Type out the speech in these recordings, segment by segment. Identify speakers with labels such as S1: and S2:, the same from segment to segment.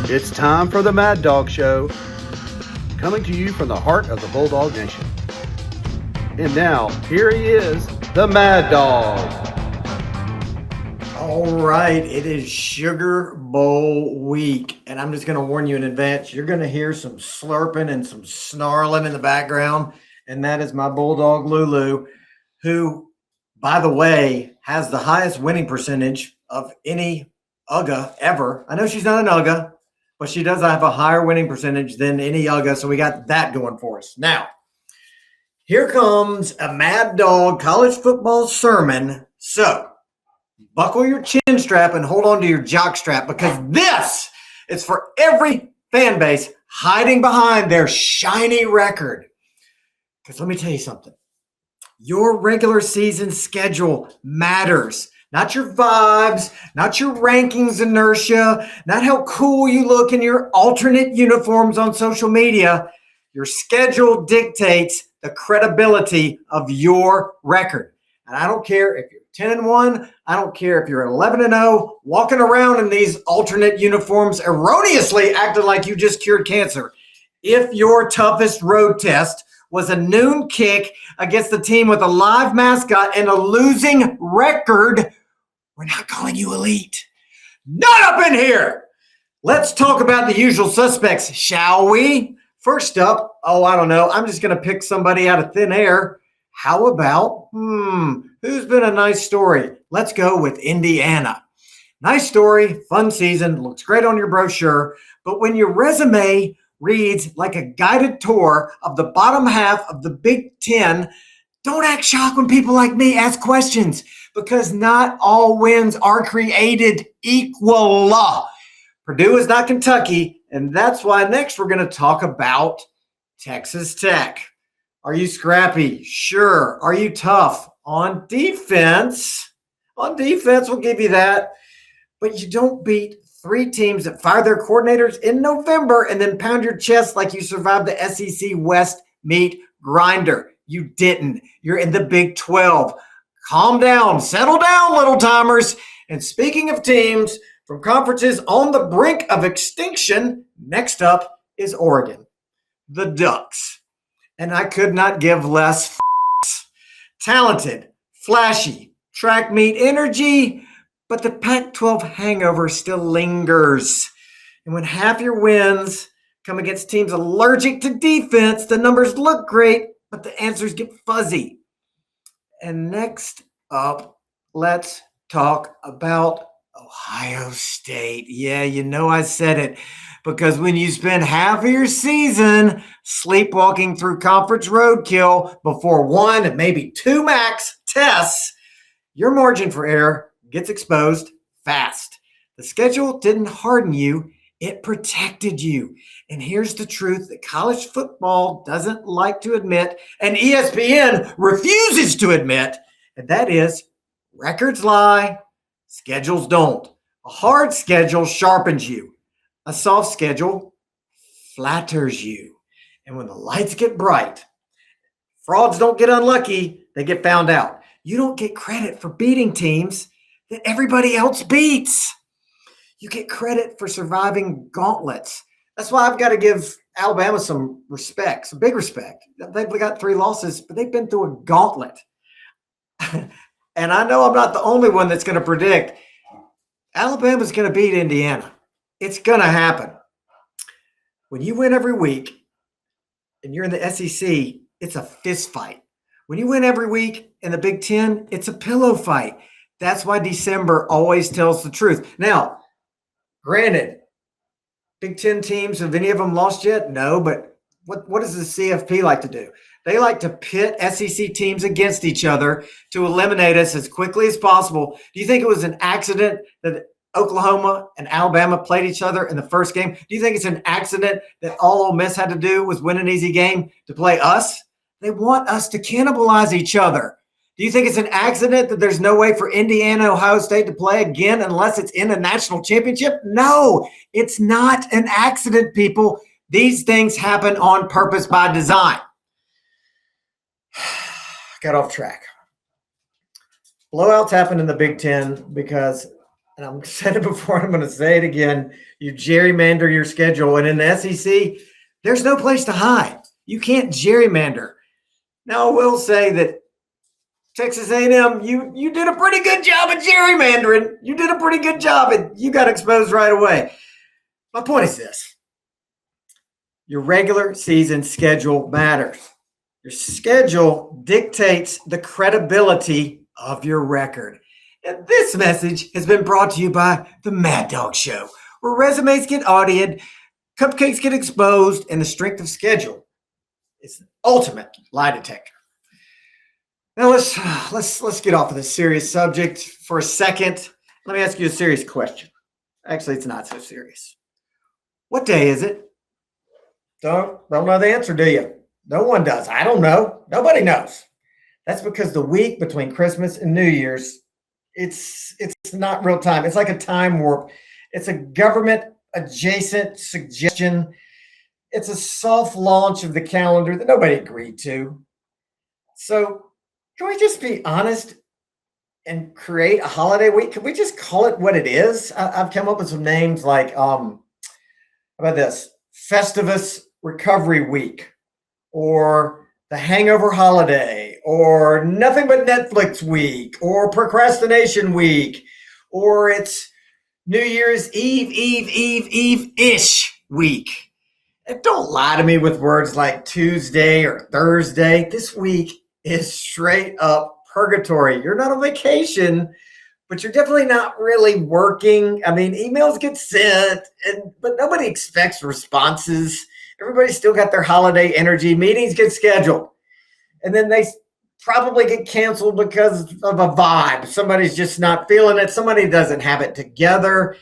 S1: It's time for the Mad Dog Show, coming to you from the heart of the Bulldog Nation. And now, here he is, the Mad Dog.
S2: All right, it is Sugar Bowl week, and I'm just going to warn you in advance, you're going to hear some slurping and some snarling in the background, and that is my Bulldog Lulu, who, by the way, has the highest winning percentage of any UGA ever. I know she's not an UGA, but she does have a higher winning percentage than any UGA, so we got that going for us. Now, here comes a Mad Dog college football sermon. So, buckle your chin strap and hold on to your jock strap, because this is for every fan base hiding behind their shiny record. Because let me tell you something. Your regular season schedule matters. Not your vibes, not your rankings inertia, not how cool you look in your alternate uniforms on social media. Your schedule dictates the credibility of your record. And I don't care if you're 10-1, I don't care if you're 11-0, walking around in these alternate uniforms erroneously acting like you just cured cancer. If your toughest road test was a noon kick against a team with a live mascot and a losing record, we're not calling you elite. Not up in here. Let's talk about the usual suspects, shall we? First up, I don't know. I'm just going to pick somebody out of thin air. How about, who's been a nice story? Let's go with Indiana. Nice story, fun season, looks great on your brochure, but when your resume reads like a guided tour of the bottom half of the Big Ten, don't act shocked when people like me ask questions, because not all wins are created equal. Purdue is not Kentucky, and that's why next we're going to talk about Texas Tech. Are you scrappy? Sure. Are you tough? On defense, we'll give you that. But you don't beat three teams that fire their coordinators in November and then pound your chest like you survived the SEC West meat grinder. You didn't. You're in the Big 12. Calm down. Settle down, little timers. And speaking of teams from conferences on the brink of extinction, next up is Oregon, the Ducks. And I could not give less f***s. Talented, flashy, track meet energy, but the Pac-12 hangover still lingers. And when half your wins come against teams allergic to defense, the numbers look great, but the answers get fuzzy. And next up, let's talk about Ohio State. Yeah, you know I said it. Because when you spend half of your season sleepwalking through conference roadkill before one and maybe two max tests, your margin for error gets exposed fast. The schedule didn't harden you, it protected you. And here's the truth that college football doesn't like to admit, and ESPN refuses to admit, and that is records lie, schedules don't. A hard schedule sharpens you. A soft schedule flatters you. And when the lights get bright, frauds don't get unlucky, they get found out. You don't get credit for beating teams that everybody else beats. You get credit for surviving gauntlets. That's why I've got to give Alabama some respect, some big respect. They've got 3 losses, but they've been through a gauntlet. And I know I'm not the only one that's going to predict Alabama's going to beat Indiana. It's going to happen. When you win every week and you're in the SEC, it's a fist fight. When you win every week in the Big Ten, it's a pillow fight. That's why December always tells the truth. Now, granted, Big Ten teams, have any of them lost yet? No, but what does the CFP like to do? They like to pit SEC teams against each other to eliminate us as quickly as possible. Do you think it was an accident that Oklahoma and Alabama played each other in the first game? Do you think it's an accident that all Ole Miss had to do was win an easy game to play us? They want us to cannibalize each other. Do you think it's an accident that there's no way for Indiana, Ohio State to play again unless it's in a national championship? No, it's not an accident, people. These things happen on purpose by design. Got off track. Blowouts happen in the Big Ten because and I've said it before, I'm going to say it again. You gerrymander your schedule. And in the SEC, there's no place to hide. You can't gerrymander. Now, I will say that Texas A&M, you did a pretty good job at gerrymandering. You did a pretty good job, and you got exposed right away. My point is this. Your regular season schedule matters. Your schedule dictates the credibility of your record. And this message has been brought to you by the MadDawg Show, where resumes get audited, cupcakes get exposed, and the strength of schedule is the ultimate lie detector. Now let's get off of this serious subject for a second. Let me ask you a serious question. Actually, it's not so serious. What day is it? Don't know the answer, do you? No one does. I don't know. Nobody knows. That's because the week between Christmas and New Year's, it's not real time. It's like a time warp. It's a government adjacent suggestion. It's a soft launch of the calendar that nobody agreed to. So can we just be honest and create a holiday week? Can we just call it what it is? I've come up with some names like, how about this? Festivus Recovery Week, or the Hangover Holiday, or Nothing But Netflix Week, or Procrastination Week, or it's New Year's Eve-ish week. And don't lie to me with words like Tuesday or Thursday. This week is straight up purgatory. You're not on vacation, but you're definitely not really working. I mean, emails get sent, but nobody expects responses. Everybody's still got their holiday energy. Meetings get scheduled, and then they probably get canceled because of a vibe. Somebody's just not feeling it. Somebody doesn't have it together.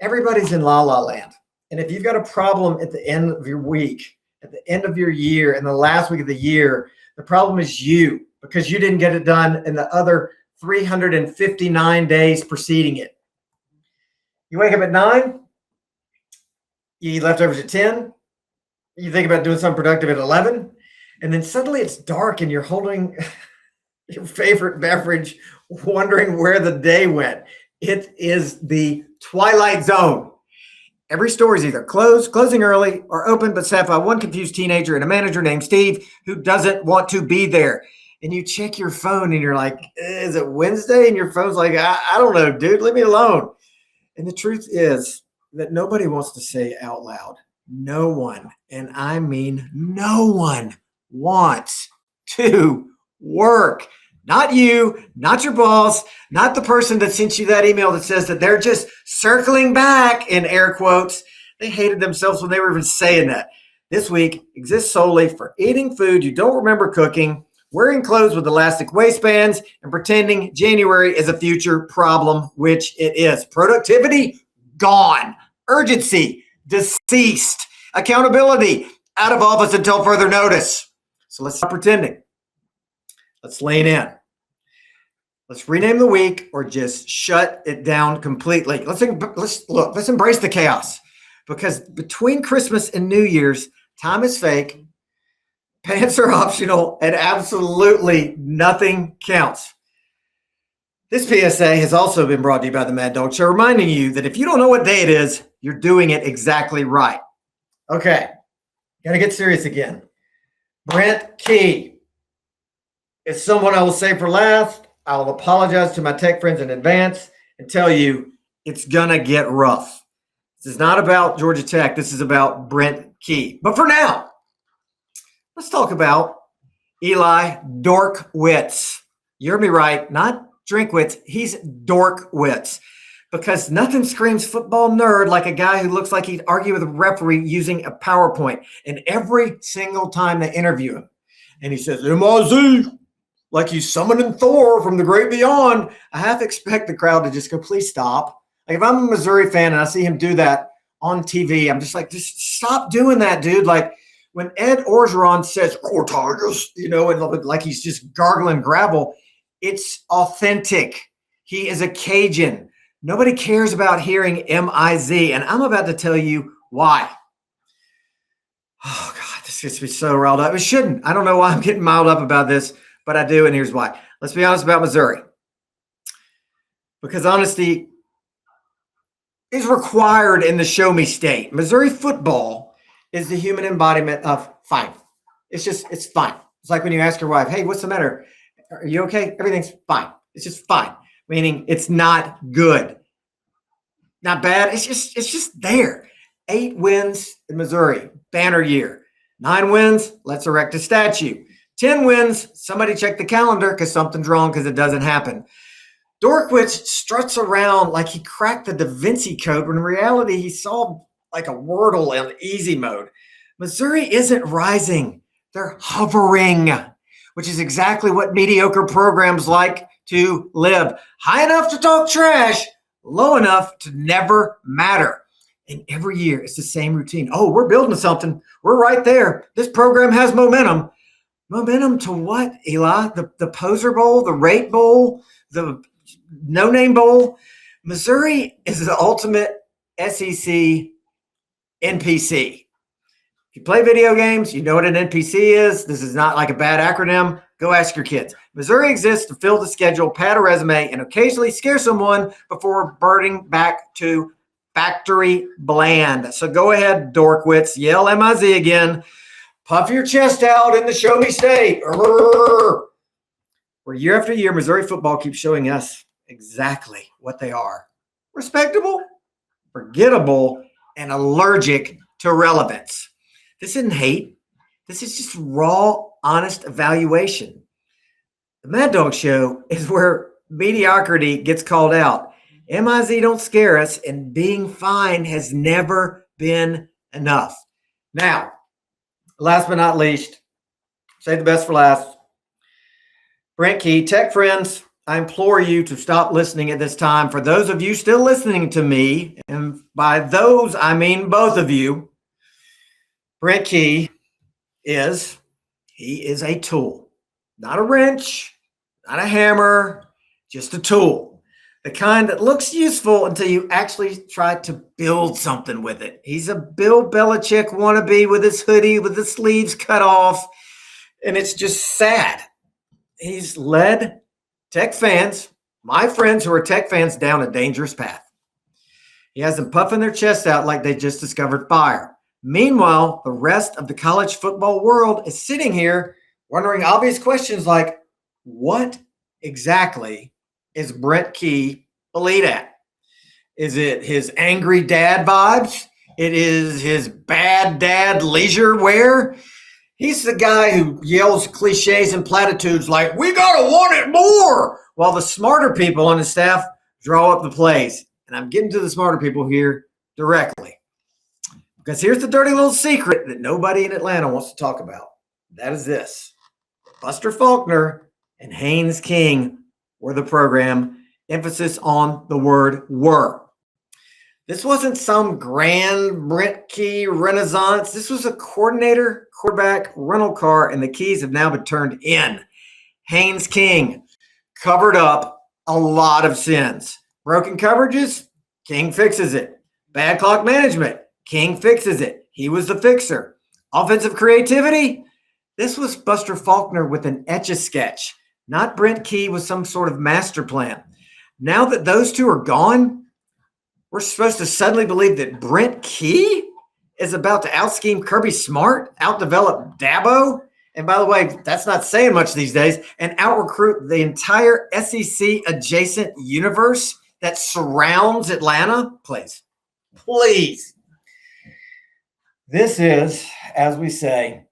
S2: Everybody's in la la land. And if you've got a problem at the end of your week, at the end of your year, and the last week of the year, the problem is you, because you didn't get it done in the other 359 days preceding it. You wake up at 9, you eat leftovers at 10, you think about doing something productive at 11, and then suddenly it's dark and you're holding your favorite beverage, wondering where the day went. It is the twilight zone. Every store is either closed, closing early, or open, but staffed by one confused teenager and a manager named Steve who doesn't want to be there. And you check your phone and you're like, is it Wednesday? And your phone's like, I don't know, dude, leave me alone. And the truth is that nobody wants to say out loud. No one, and I mean no one, wants to work. Not you, not your boss, not the person that sent you that email that says that they're just circling back in air quotes. They hated themselves when they were even saying that. This week exists solely for eating food you don't remember cooking, wearing clothes with elastic waistbands, and pretending January is a future problem, which it is. Productivity, gone. Urgency, deceased. Accountability, out of office until further notice. So let's stop pretending. Let's lean in. Let's rename the week or just shut it down completely. Let's embrace the chaos, because between Christmas and New Year's, time is fake, pants are optional, and absolutely nothing counts. This PSA has also been brought to you by the MadDawg Show, reminding you that if you don't know what day it is, you're doing it exactly right. Okay, got to get serious again. Brent Key is someone I will say for last. I'll apologize to my tech friends in advance and tell you it's going to get rough. This is not about Georgia Tech. This is about Brent Key. But for now, let's talk about Eli Dorkwitz. You heard me right, not Drinkwitz. He's Dorkwitz. Because nothing screams football nerd like a guy who looks like he'd argue with a referee using a PowerPoint. And every single time they interview him, and he says, M-I-Z, like he's summoning Thor from the great beyond, I have to expect the crowd to just go, please stop. Like if I'm a Missouri fan and I see him do that on TV, I'm just like, just stop doing that, dude. Like when Ed Orgeron says, "Oh, Tigers," and like he's just gargling gravel, it's authentic. He is a Cajun. Nobody cares about hearing M-I-Z, and I'm about to tell you why. Oh, God, this gets me so riled up. It shouldn't. I don't know why I'm getting riled up about this, but I do, and here's why. Let's be honest about Missouri. Because honesty is required in the show me state. Missouri football is the human embodiment of fine. It's fine. It's like when you ask your wife, hey, what's the matter? Are you okay? Everything's fine. It's just fine. Meaning it's not good. Not bad. It's just there. 8 wins in Missouri. Banner year. 9 wins. Let's erect a statue. 10 wins. Somebody check the calendar because something's wrong because it doesn't happen. Dorkwitz struts around like he cracked the Da Vinci Code when in reality he solved like a Wordle in easy mode. Missouri isn't rising. They're hovering, which is exactly what mediocre programs like to live. High enough to talk trash, low enough to never matter. And every year it's the same routine. Oh, we're building something. We're right there. This program has momentum. Momentum to what, Eli? The Poser Bowl, the Rate Bowl, the No-Name Bowl? Missouri is the ultimate SEC NPC. If you play video games, you know what an NPC is. This is not like a bad acronym. Go ask your kids. Missouri exists to fill the schedule, pad a resume, and occasionally scare someone before reverting back to factory bland. So go ahead, Dorkwitz. Yell MIZ again. Puff your chest out in the show me state. Where year after year, Missouri football keeps showing us exactly what they are. Respectable, forgettable, and allergic to relevance. This isn't hate. This is just raw, honest evaluation. The MadDawg Show is where mediocrity gets called out. MIZ don't scare us, and being fine has never been enough. Now, last but not least, save the best for last. Brent Key, tech friends, I implore you to stop listening at this time. For those of you still listening to me, and by those, I mean both of you, Brent Key is a tool, not a wrench, not a hammer, just a tool. The kind that looks useful until you actually try to build something with it. He's a Bill Belichick wannabe with his hoodie, with the sleeves cut off, and it's just sad. He's led tech fans, my friends who are tech fans, down a dangerous path. He has them puffing their chests out like they just discovered fire. Meanwhile, the rest of the college football world is sitting here wondering obvious questions like, what exactly is Brent Key elite at? Is it his angry dad vibes? It is his bad dad leisure wear? He's the guy who yells cliches and platitudes like, we gotta want it more, while the smarter people on his staff draw up the plays. And I'm getting to the smarter people here directly. Because here's the dirty little secret that nobody in Atlanta wants to talk about. That is this. Buster Faulkner and Haynes King were the program. Emphasis on the word were. This wasn't some grand Brent Key renaissance. This was a coordinator, quarterback, rental car, and the keys have now been turned in. Haynes King covered up a lot of sins. Broken coverages, King fixes it. Bad clock management, King fixes it. He was the fixer. Offensive creativity, this was Buster Faulkner with an etch-a-sketch, not Brent Key with some sort of master plan. Now that those two are gone, we're supposed to suddenly believe that Brent Key is about to out-scheme Kirby Smart, out-develop Dabo, and by the way, that's not saying much these days, and out-recruit the entire SEC-adjacent universe that surrounds Atlanta? Please. This is, as we say,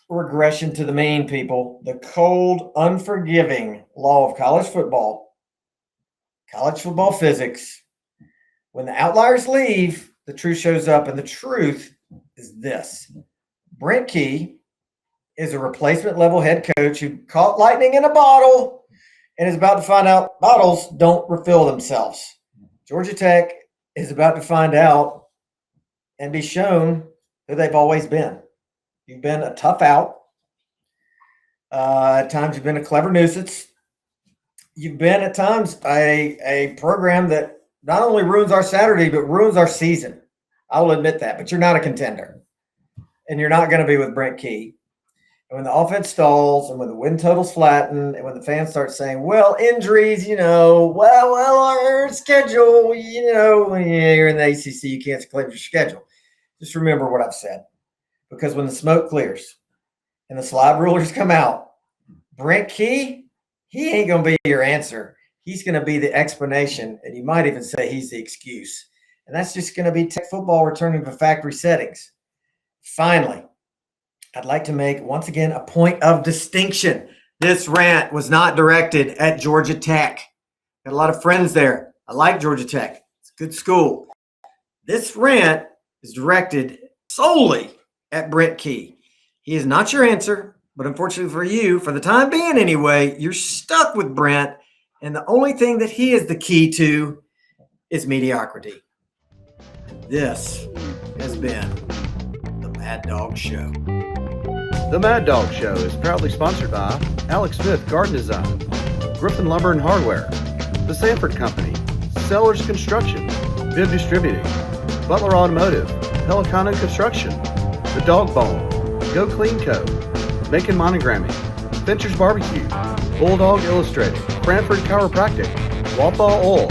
S2: regression to the mean, people. The cold, unforgiving law of college football physics. When the outliers leave, the truth shows up, and the truth is this. Brent Key is a replacement level head coach who caught lightning in a bottle and is about to find out bottles don't refill themselves. Georgia Tech is about to find out and be shown who they've always been. You've been a tough out. At times you've been a clever nuisance. You've been at times a program that not only ruins our Saturday, but ruins our season. I'll admit that, but you're not a contender. And you're not going to be with Brent Key. And when the offense stalls and when the win totals flatten and when the fans start saying, well, injuries, our schedule, you're in the ACC, you can't claim your schedule. Just remember what I've said. Because when the smoke clears and the slide rulers come out, Brent Key, he ain't going to be your answer. He's going to be the explanation, and you might even say he's the excuse. And that's just going to be Tech football returning to factory settings. Finally, I'd like to make, once again, a point of distinction. This rant was not directed at Georgia Tech. Got a lot of friends there. I like Georgia Tech. It's a good school. This rant is directed solely at Brent Key. He is not your answer, but unfortunately for you, for the time being anyway, you're stuck with Brent, and the only thing that he is the key to is mediocrity. This has been the MadDawg Show.
S1: The MadDawg Show is proudly sponsored by Alex Smith Garden Design, Griffin Lumber and Hardware, The Sanford Company, Sellers Construction, Bib Distributing, Butler Automotive, Pelicano Construction, The Dog Bone, Go Clean Co., Macon Monogramming, Fincher's Barbecue, Bulldog Illustrated, Cranford Chiropractic, Walthall Oil,